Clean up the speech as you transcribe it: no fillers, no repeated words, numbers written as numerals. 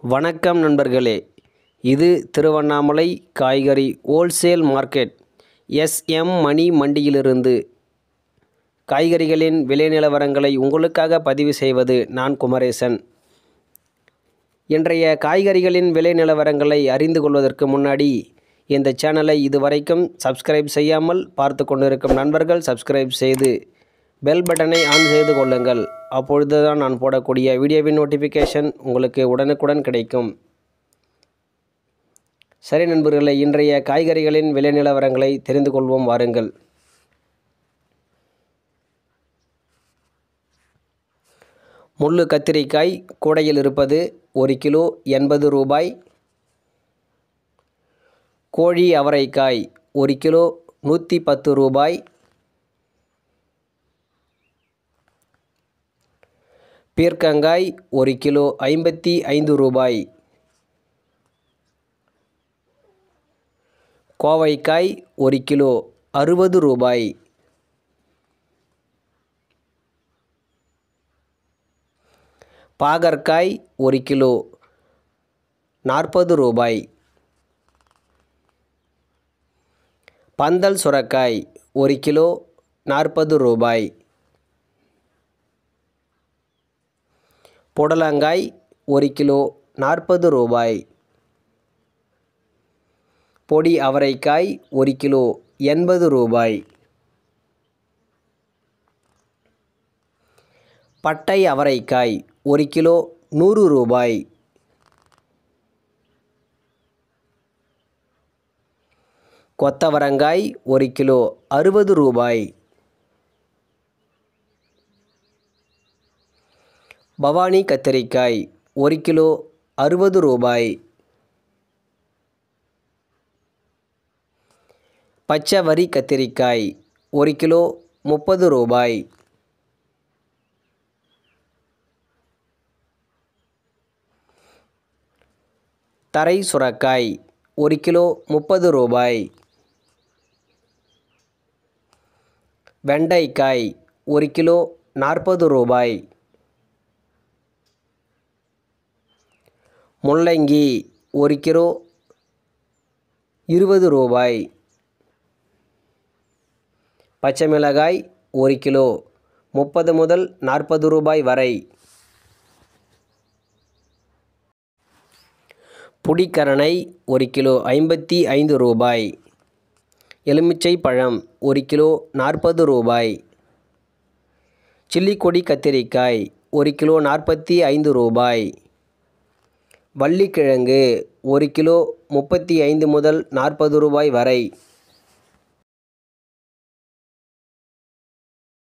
வணக்கம் நண்பர்களே, இது திருவண்ணாமலை காய்கறி ஹோல்சேல் மார்க்கெட் எஸ்எம் மணி மண்டியிலிருந்து காய்கறிகளின் விலை நிலவரங்களை உங்களுக்காக பதிவு செய்வது நான் குமரேசன். இன்றைய காய்கறிகளின் விலை நிலவரங்களை அறிந்து கொள்வதற்கு முன்னாடி இந்த சேனலை இதுவரைக்கும் சப்ஸ்கிரைப் செய்யாமல் பார்த்து கொண்டிருக்கும் நண்பர்கள் சப்ஸ்கிரைப் செய்து பெல் பட்டனை ஆன் செய்து கொள்ளுங்கள். அப்பொழுது தான் நான் போடக்கூடிய வீடியோவின் நோட்டிஃபிகேஷன் உங்களுக்கு உடனுக்குடன் கிடைக்கும். சரி நண்பர்களே, இன்றைய காய்கறிகளின் விலை நிலவரங்களை தெரிந்து கொள்வோம் வாருங்கள். முள்ளு கத்திரிக்காய் கூடையில் இருப்பது 1 கிலோ 80 ரூபாய். கோழி அவரைக்காய் 1 கிலோ 110 ரூபாய். பீர்க்கங்காய் 1 கிலோ 55 ரூபாய். கோவைக்காய் 1 கிலோ 60 ரூபாய். பாகற்காய் 1 கிலோ 40 ரூபாய். பந்தல் சுரைக்காய் 1 கிலோ 40 ரூபாய். புடலங்காய் 1 கிலோ 40 ரூபாய். பொடி அவரைக்காய் 1 கிலோ 80 ரூபாய். பட்டை அவரைக்காய் 1 கிலோ 100 ரூபாய். கொத்தவரங்காய் 1 கிலோ 60 ரூபாய். பவானி கத்திரிக்காய் 1 கிலோ 60 ரூபாய். பச்சை வரி கத்திரிக்காய் 1 கிலோ 30 ரூபாய். தரை சுரைக்காய் 1 கிலோ 30 ரூபாய். வெண்டைக்காய் 1 கிலோ 40 ரூபாய். முள்ளங்கி 1 கிலோ 20 ரூபாய். பச்சை மிளகாய் 1 கிலோ 30 முதல் 40 ரூபாய் வரை. புடிக்கரணை 1 கிலோ 55 ரூபாய். எலுமிச்சை பழம் 1 கிலோ 40 ரூபாய். சில்லிக்கொடி கத்திரிக்காய் 1 கிலோ 45 ரூபாய். வள்ளிக்கிழங்கு 1 கிலோ 35 முதல் 40 ரூபாய் வரை.